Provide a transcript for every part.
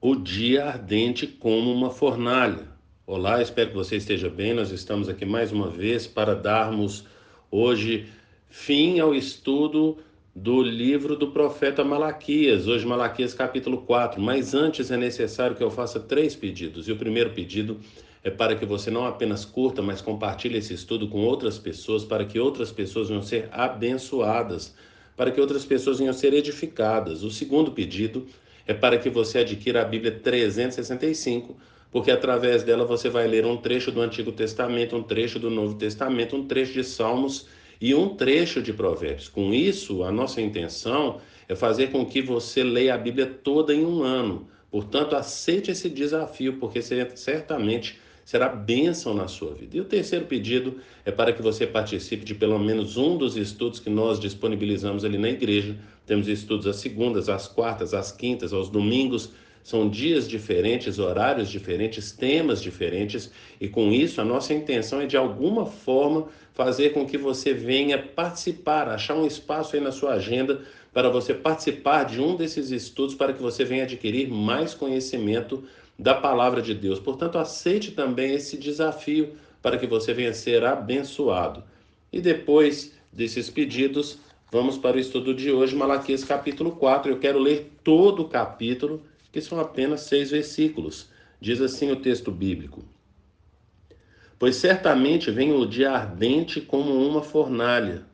O dia ardente como uma fornalha. Olá, espero que você esteja bem. Nós estamos aqui mais uma vez para darmos hoje fim ao estudo do livro do profeta Malaquias. Hoje, Malaquias capítulo 4. Mas antes é necessário que eu faça 3 pedidos. E o primeiro pedido é para que você não apenas curta, mas compartilhe esse estudo com outras pessoas, para que outras pessoas venham ser abençoadas, para que outras pessoas venham ser edificadas. O segundo pedido é para que você adquira a Bíblia 365, porque através dela você vai ler um trecho do Antigo Testamento, um trecho do Novo Testamento, um trecho de Salmos e um trecho de Provérbios. Com isso, a nossa intenção é fazer com que você leia a Bíblia toda em um ano. Portanto, aceite esse desafio, porque certamente será bênção na sua vida. E o terceiro pedido é para que você participe de pelo menos um dos estudos que nós disponibilizamos ali na igreja. Temos estudos às segundas, às quartas, às quintas, aos domingos. São dias diferentes, horários diferentes, temas diferentes, e com isso a nossa intenção é de alguma forma fazer com que você venha participar, achar um espaço aí na sua agenda para você participar de um desses estudos, para que você venha adquirir mais conhecimento da palavra de Deus. Portanto, aceite também esse desafio para que você venha ser abençoado. E depois desses pedidos, vamos para o estudo de hoje, Malaquias capítulo 4. Eu quero ler todo o capítulo, que são apenas 6 versículos. Diz assim o texto bíblico: Pois certamente vem o dia ardente como uma fornalha.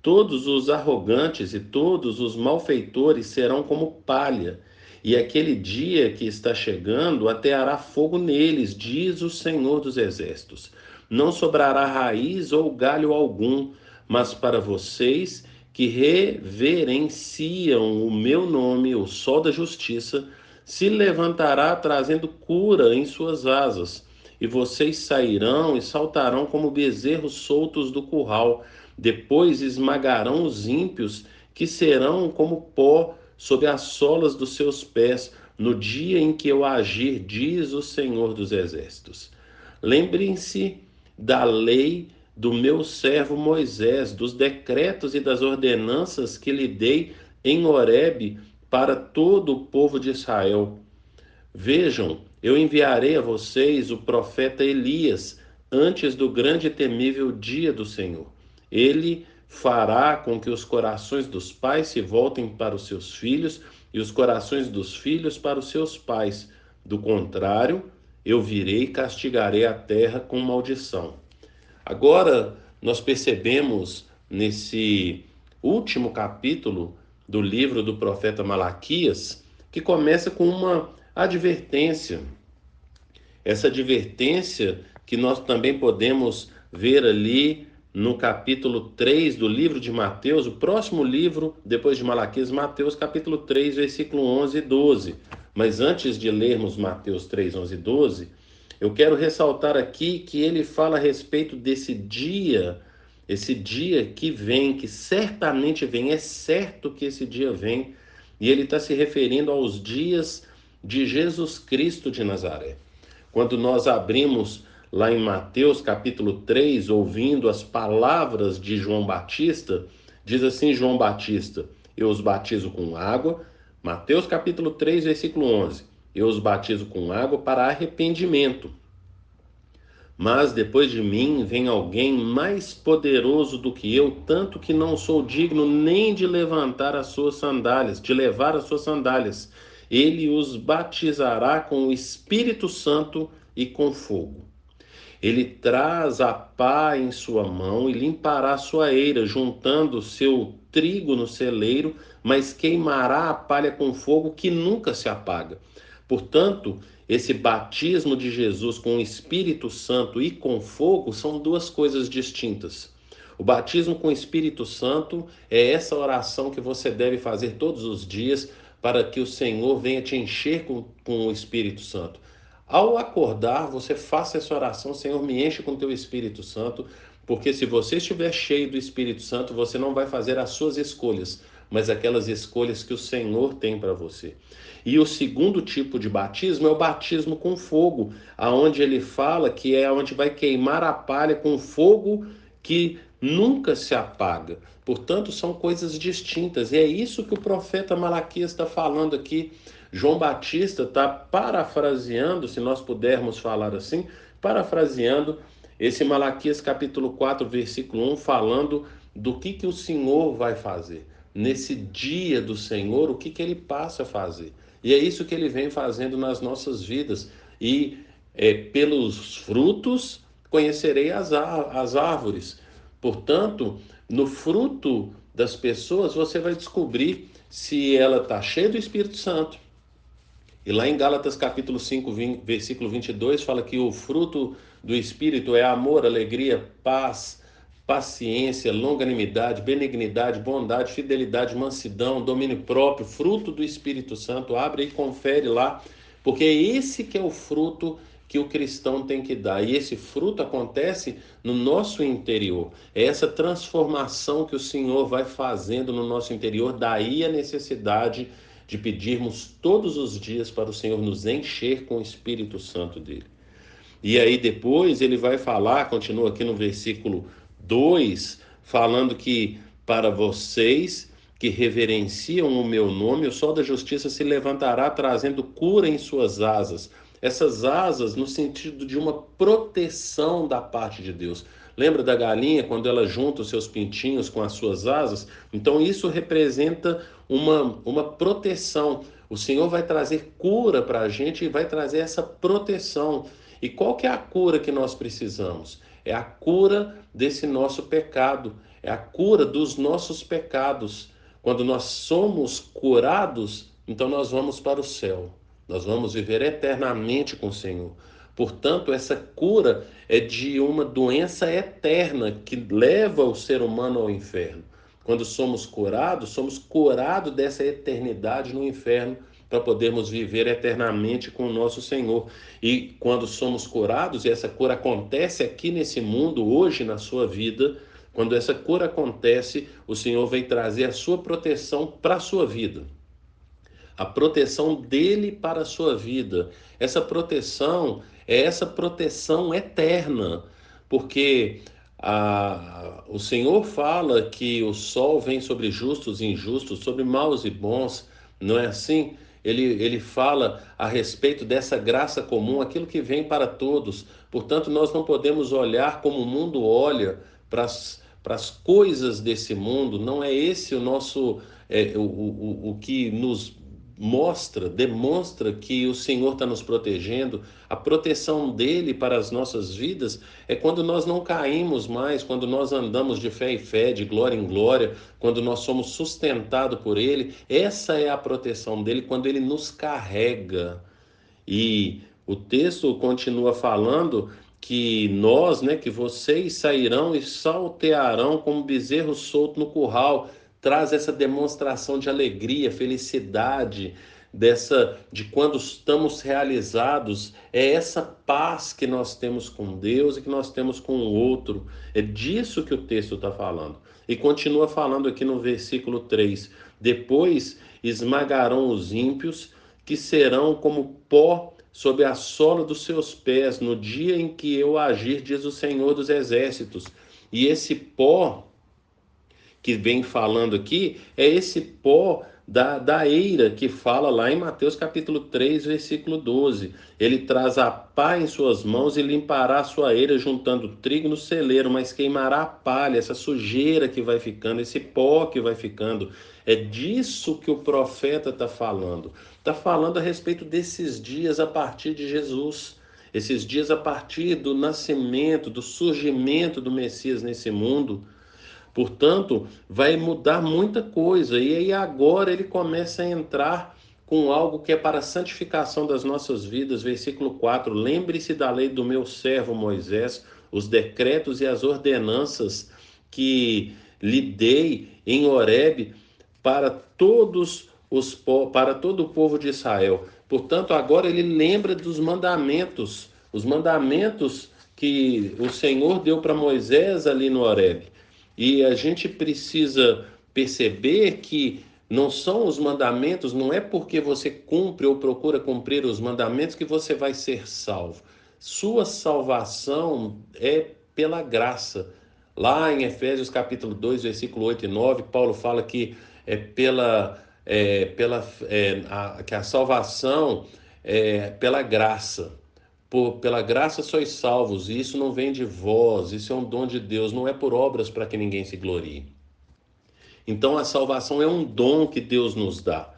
Todos os arrogantes e todos os malfeitores serão como palha, e aquele dia que está chegando ateará fogo neles, diz o Senhor dos Exércitos. Não sobrará raiz ou galho algum, mas para vocês que reverenciam o meu nome, o sol da justiça, se levantará trazendo cura em suas asas, e vocês sairão e saltarão como bezerros soltos do curral. Depois esmagarão os ímpios, que serão como pó sob as solas dos seus pés, no dia em que eu agir, diz o Senhor dos Exércitos. Lembrem-se da lei do meu servo Moisés, dos decretos e das ordenanças que lhe dei em Horebe para todo o povo de Israel. Vejam, eu enviarei a vocês o profeta Elias antes do grande e temível dia do Senhor. Ele fará com que os corações dos pais se voltem para os seus filhos e os corações dos filhos para os seus pais. Do contrário, eu virei e castigarei a terra com maldição. Agora, nós percebemos nesse último capítulo do livro do profeta Malaquias, que começa com uma advertência. Essa advertência que nós também podemos ver ali no capítulo 3 do livro de Mateus, o próximo livro depois de Malaquias, Mateus capítulo 3, versículo 11 e 12. Mas antes de lermos Mateus 3, 11 e 12, eu quero ressaltar aqui que ele fala a respeito desse dia, esse dia que vem, que certamente vem, é certo que esse dia vem, e ele está se referindo aos dias de Jesus Cristo de Nazaré. Quando nós abrimos lá em Mateus capítulo 3, ouvindo as palavras de João Batista, diz assim João Batista: eu os batizo com água. Mateus capítulo 3, versículo 11: eu os batizo com água para arrependimento. Mas depois de mim vem alguém mais poderoso do que eu, tanto que não sou digno nem de levantar as suas sandálias, de levar as suas sandálias. Ele os batizará com o Espírito Santo e com fogo. Ele traz a pá em sua mão e limpará sua eira, juntando seu trigo no celeiro, mas queimará a palha com fogo que nunca se apaga. Portanto, esse batismo de Jesus com o Espírito Santo e com fogo são duas coisas distintas. O batismo com o Espírito Santo é essa oração que você deve fazer todos os dias para que o Senhor venha te encher com o Espírito Santo. Ao acordar, você faça essa oração: Senhor, me enche com teu Espírito Santo, porque se você estiver cheio do Espírito Santo, você não vai fazer as suas escolhas, mas aquelas escolhas que o Senhor tem para você. E o segundo tipo de batismo é o batismo com fogo, aonde ele fala que é onde vai queimar a palha com fogo que nunca se apaga. Portanto, são coisas distintas. E é isso que o profeta Malaquias está falando aqui João Batista está parafraseando, se nós pudermos falar assim, parafraseando esse Malaquias capítulo 4, versículo 1, falando do que o Senhor vai fazer. Nesse dia do Senhor, o que ele passa a fazer. E é isso que ele vem fazendo nas nossas vidas. E pelos frutos conhecerei as árvores. Portanto, no fruto das pessoas, você vai descobrir se ela está cheia do Espírito Santo. E lá em Gálatas capítulo 5, versículo 22, fala que o fruto do Espírito é amor, alegria, paz, paciência, longanimidade, benignidade, bondade, fidelidade, mansidão, domínio próprio, fruto do Espírito Santo. Abre e confere lá, porque é esse que é o fruto que o cristão tem que dar. E esse fruto acontece no nosso interior. É essa transformação que o Senhor vai fazendo no nosso interior, daí a necessidade de pedirmos todos os dias para o Senhor nos encher com o Espírito Santo dele. E aí depois ele vai falar, continua aqui no versículo 2, falando que para vocês que reverenciam o meu nome, o sol da justiça se levantará trazendo cura em suas asas. Essas asas no sentido de uma proteção da parte de Deus. Lembra da galinha quando ela junta os seus pintinhos com as suas asas? Então isso representa uma proteção. O Senhor vai trazer cura para a gente e vai trazer essa proteção. E qual que é a cura que nós precisamos? É a cura desse nosso pecado, é a cura dos nossos pecados. Quando nós somos curados, então nós vamos para o céu. Nós vamos viver eternamente com o Senhor. Portanto, essa cura é de uma doença eterna que leva o ser humano ao inferno. Quando somos curados dessa eternidade no inferno para podermos viver eternamente com o nosso Senhor. E quando somos curados, e essa cura acontece aqui nesse mundo, hoje na sua vida, quando essa cura acontece, o Senhor vem trazer a sua proteção para a sua vida. A proteção dele para a sua vida. Essa proteção é essa proteção eterna, porque o Senhor fala que o sol vem sobre justos e injustos, sobre maus e bons, não é assim? Ele fala a respeito dessa graça comum, aquilo que vem para todos. Portanto, nós não podemos olhar como o mundo olha para as coisas desse mundo. Não é esse o nosso, o que nos demonstra que o Senhor está nos protegendo. A proteção dele para as nossas vidas é quando nós não caímos mais, quando nós andamos de fé em fé, de glória em glória, quando nós somos sustentados por ele. Essa é a proteção dele, quando ele nos carrega. E o texto continua falando que nós, né, que vocês sairão e saltearão como bezerro solto no curral. Traz essa demonstração de alegria, felicidade, de quando estamos realizados, é essa paz que nós temos com Deus e que nós temos com o outro. É disso que o texto está falando. E continua falando aqui no versículo 3: depois esmagarão os ímpios, que serão como pó sob a sola dos seus pés, no dia em que eu agir, diz o Senhor dos Exércitos. E esse pó que vem falando aqui é esse pó da eira que fala lá em Mateus capítulo 3, versículo 12. Ele traz a pá em suas mãos e limpará a sua eira, juntando trigo no celeiro, mas queimará a palha, essa sujeira que vai ficando, esse pó que vai ficando. É disso que o profeta está falando. Está falando a respeito desses dias a partir de Jesus. Esses dias a partir do nascimento, do surgimento do Messias nesse mundo. Portanto, vai mudar muita coisa. E aí agora ele começa a entrar com algo que é para a santificação das nossas vidas. Versículo 4: lembre-se da lei do meu servo Moisés, os decretos e as ordenanças que lhe dei em Horebe para para todo o povo de Israel. Portanto, agora ele lembra dos mandamentos, os mandamentos que o Senhor deu para Moisés ali no Horebe. E a gente precisa perceber que não são os mandamentos, não é porque você cumpre ou procura cumprir os mandamentos que você vai ser salvo. Sua salvação é pela graça. Lá em Efésios capítulo 2, versículo 8 e 9, Paulo fala que é que a salvação é pela graça. Pela graça sois salvos, e isso não vem de vós, isso é um dom de Deus, não é por obras para que ninguém se glorie. Então a salvação é um dom que Deus nos dá.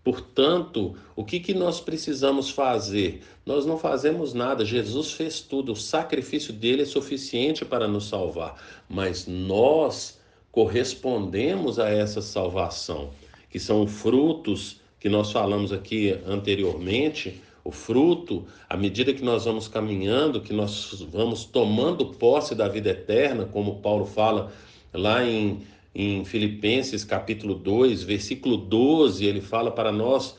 Portanto, o que nós precisamos fazer? Nós não fazemos nada, Jesus fez tudo, o sacrifício dele é suficiente para nos salvar, mas nós correspondemos a essa salvação, que são frutos que nós falamos aqui anteriormente. O fruto, à medida que nós vamos caminhando, que nós vamos tomando posse da vida eterna, como Paulo fala lá em Filipenses capítulo 2, versículo 12, ele fala para nós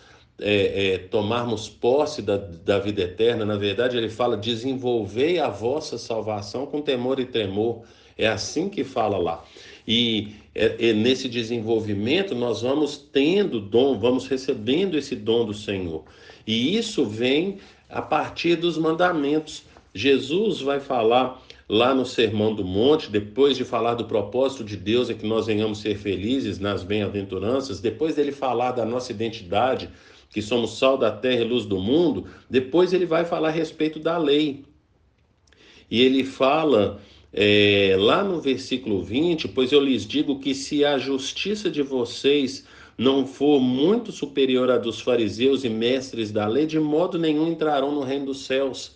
tomarmos posse da vida eterna. Na verdade, ele fala: desenvolvei a vossa salvação com temor e tremor. É assim que fala lá. Nesse desenvolvimento nós vamos tendo dom, vamos recebendo esse dom do Senhor. E isso vem a partir dos mandamentos. Jesus vai falar lá no Sermão do Monte, depois de falar do propósito de Deus é que nós venhamos ser felizes nas bem-aventuranças, depois dele falar da nossa identidade, que somos sal da terra e luz do mundo, depois ele vai falar a respeito da lei. E ele fala lá no versículo 20: pois eu lhes digo que se a justiça de vocês não for muito superior à dos fariseus e mestres da lei, de modo nenhum entrarão no reino dos céus.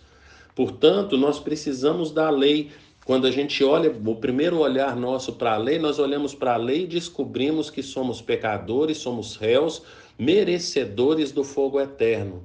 Portanto, nós precisamos da lei. Quando a gente olha, o primeiro olhar nosso para a lei, nós olhamos para a lei e descobrimos que somos pecadores, somos réus, merecedores do fogo eterno.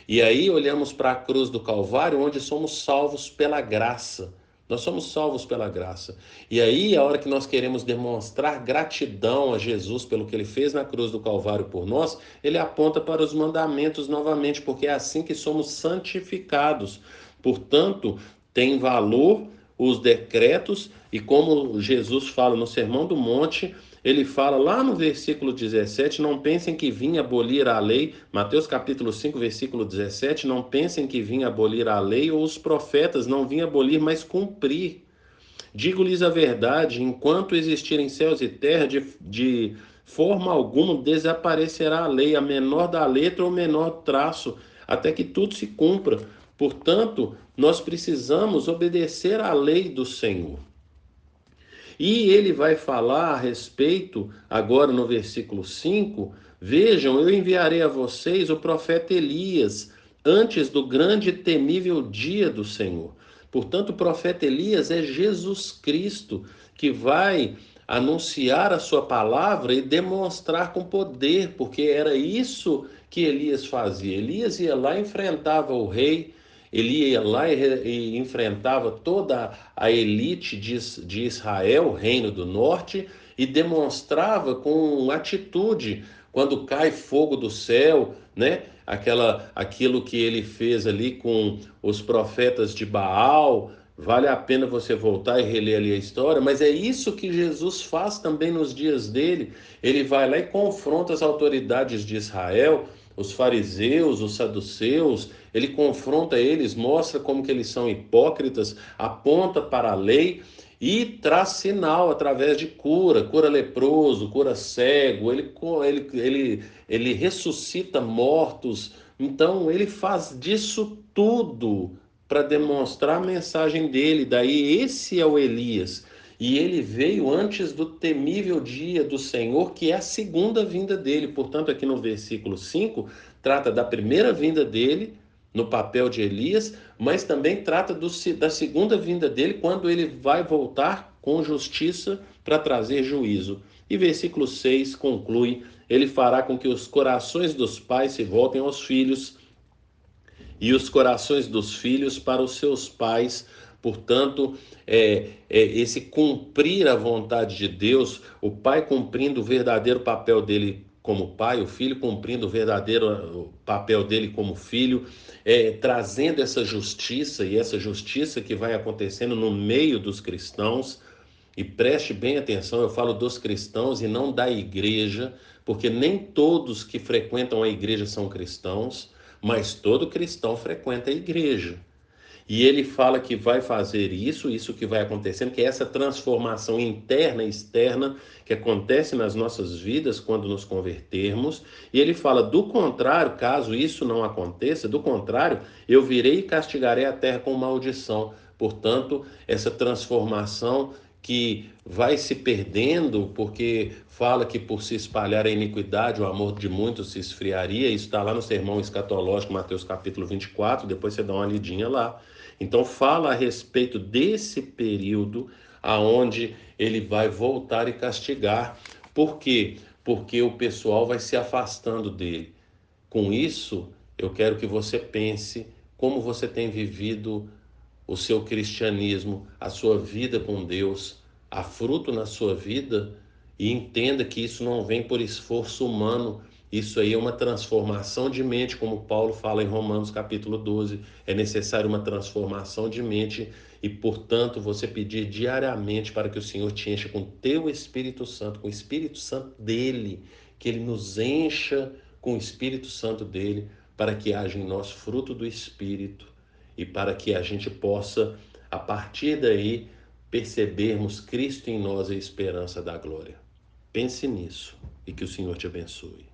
E aí olhamos para a cruz do Calvário, onde somos salvos pela graça. Nós somos salvos pela graça. E aí, a hora que nós queremos demonstrar gratidão a Jesus pelo que ele fez na cruz do Calvário por nós, ele aponta para os mandamentos novamente, porque é assim que somos santificados. Portanto, tem valor os decretos, e como Jesus fala no Sermão do Monte, ele fala lá no versículo 17: não pensem que vim abolir a lei, Mateus capítulo 5, versículo 17, não pensem que vim abolir a lei ou os profetas, não vim abolir, mas cumprir. Digo-lhes a verdade, enquanto existirem céus e terra, de forma alguma desaparecerá a lei, a menor da letra ou menor traço, até que tudo se cumpra. Portanto, nós precisamos obedecer à lei do Senhor. E ele vai falar a respeito, agora no versículo 5, vejam, eu enviarei a vocês o profeta Elias, antes do grande e temível dia do Senhor. Portanto, o profeta Elias é Jesus Cristo, que vai anunciar a sua palavra e demonstrar com poder, porque era isso que Elias fazia. Elias ia lá e enfrentava o rei, ele ia lá e enfrentava toda a elite de Israel, o reino do norte, e demonstrava com atitude, quando cai fogo do céu, né? Aquilo que ele fez ali com os profetas de Baal. Vale a pena você voltar e reler ali a história, mas é isso que Jesus faz também nos dias dele. Ele vai lá e confronta as autoridades de Israel, os fariseus, os saduceus. Ele confronta eles, mostra como que eles são hipócritas, aponta para a lei e traz sinal através de cura leproso, cura cego, ele ressuscita mortos. Então ele faz disso tudo para demonstrar a mensagem dele. Daí esse é o Elias. E ele veio antes do temível dia do Senhor, que é a segunda vinda dele. Portanto, aqui no versículo 5, trata da primeira vinda dele, no papel de Elias, mas também trata da segunda vinda dele, quando ele vai voltar com justiça para trazer juízo. E versículo 6 conclui: ele fará com que os corações dos pais se voltem aos filhos, e os corações dos filhos para os seus pais. Portanto, esse cumprir a vontade de Deus, o pai cumprindo o verdadeiro papel dele como pai, o filho cumprindo o verdadeiro papel dele como filho, trazendo essa justiça, e essa justiça que vai acontecendo no meio dos cristãos. E preste bem atenção, eu falo dos cristãos e não da igreja, porque nem todos que frequentam a igreja são cristãos, mas todo cristão frequenta a igreja. E ele fala que vai fazer isso que vai acontecendo, que é essa transformação interna e externa que acontece nas nossas vidas quando nos convertermos. E ele fala, do contrário, caso isso não aconteça, do contrário, eu virei e castigarei a terra com maldição. Portanto, essa transformação que vai se perdendo, porque fala que por se espalhar a iniquidade, o amor de muitos se esfriaria. Isso está lá no sermão escatológico, Mateus capítulo 24, depois você dá uma lidinha lá. Então fala a respeito desse período aonde ele vai voltar e castigar. Por quê? Porque o pessoal vai se afastando dele. Com isso, eu quero que você pense como você tem vivido o seu cristianismo, a sua vida com Deus, há fruto na sua vida, e entenda que isso não vem por esforço humano, isso aí é uma transformação de mente, como Paulo fala em Romanos capítulo 12, é necessário uma transformação de mente e, portanto, você pedir diariamente para que o Senhor te encha com teu Espírito Santo, com o Espírito Santo dele, que ele nos encha com o Espírito Santo dele, para que haja em nós fruto do Espírito e para que a gente possa, a partir daí, percebermos Cristo em nós, a esperança da glória. Pense nisso e que o Senhor te abençoe.